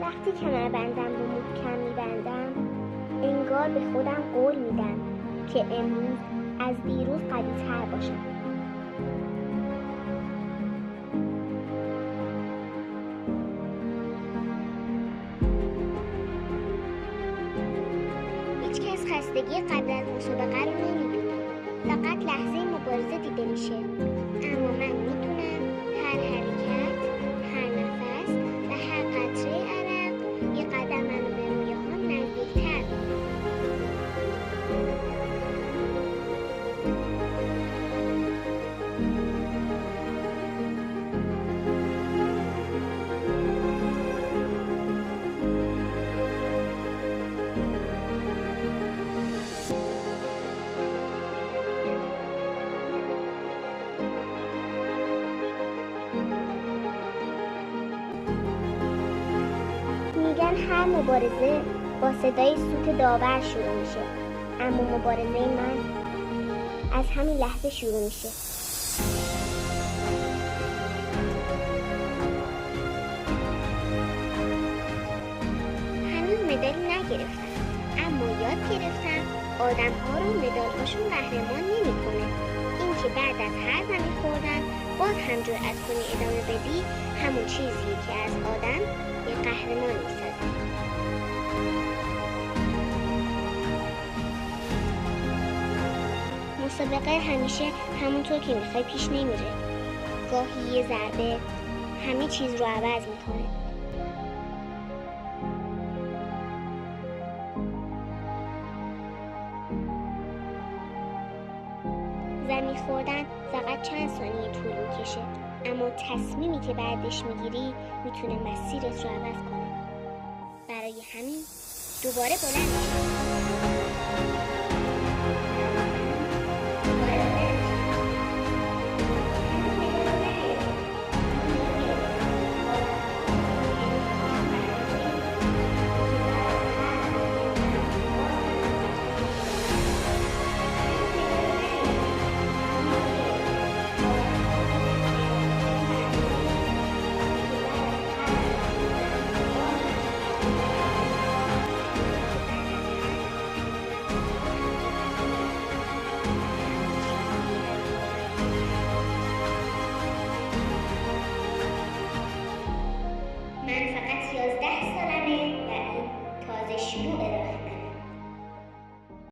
وقتی کمربندم رو محکم میبندم انگار به خودم قول میدم که امروز از دیروز قوی‌تر باشم. هیچ کس خستگی قبل از مسابقه رو نمیبینه، فقط لحظه مبارزه دیده میشه. اما من میدونم هر حرکت، هر نفس و هر قطره عرق یه قدم منو به رویاهام نزدیک‌تر می‌کنه. میگن هر مبارزه با صدای سوت داور شروع میشه، اما مبارزه من از همین لحظه شروع میشه. هنوز مدالی نگرفتم، اما یاد گرفتم آدم‌ها رو مدال‌هاشون قهرمان نمی‌کنه. این که بعد از هر زمین خوردن باز هم جرأت کنی ادامه بدی، همون چیزیه که از آدم یه قهرمان می‌سازه. مسابقه همیشه همونطور که میخوای پیش نمیره. گاهی یه ضربه همه چیز رو عوض میکنه. زمین خوردن فقط چند ثانیه طول میکشه، اما تصمیمی که بعدش میگیری میتونه مسیرت رو عوض کنه. برای همین دوباره بلند میشی.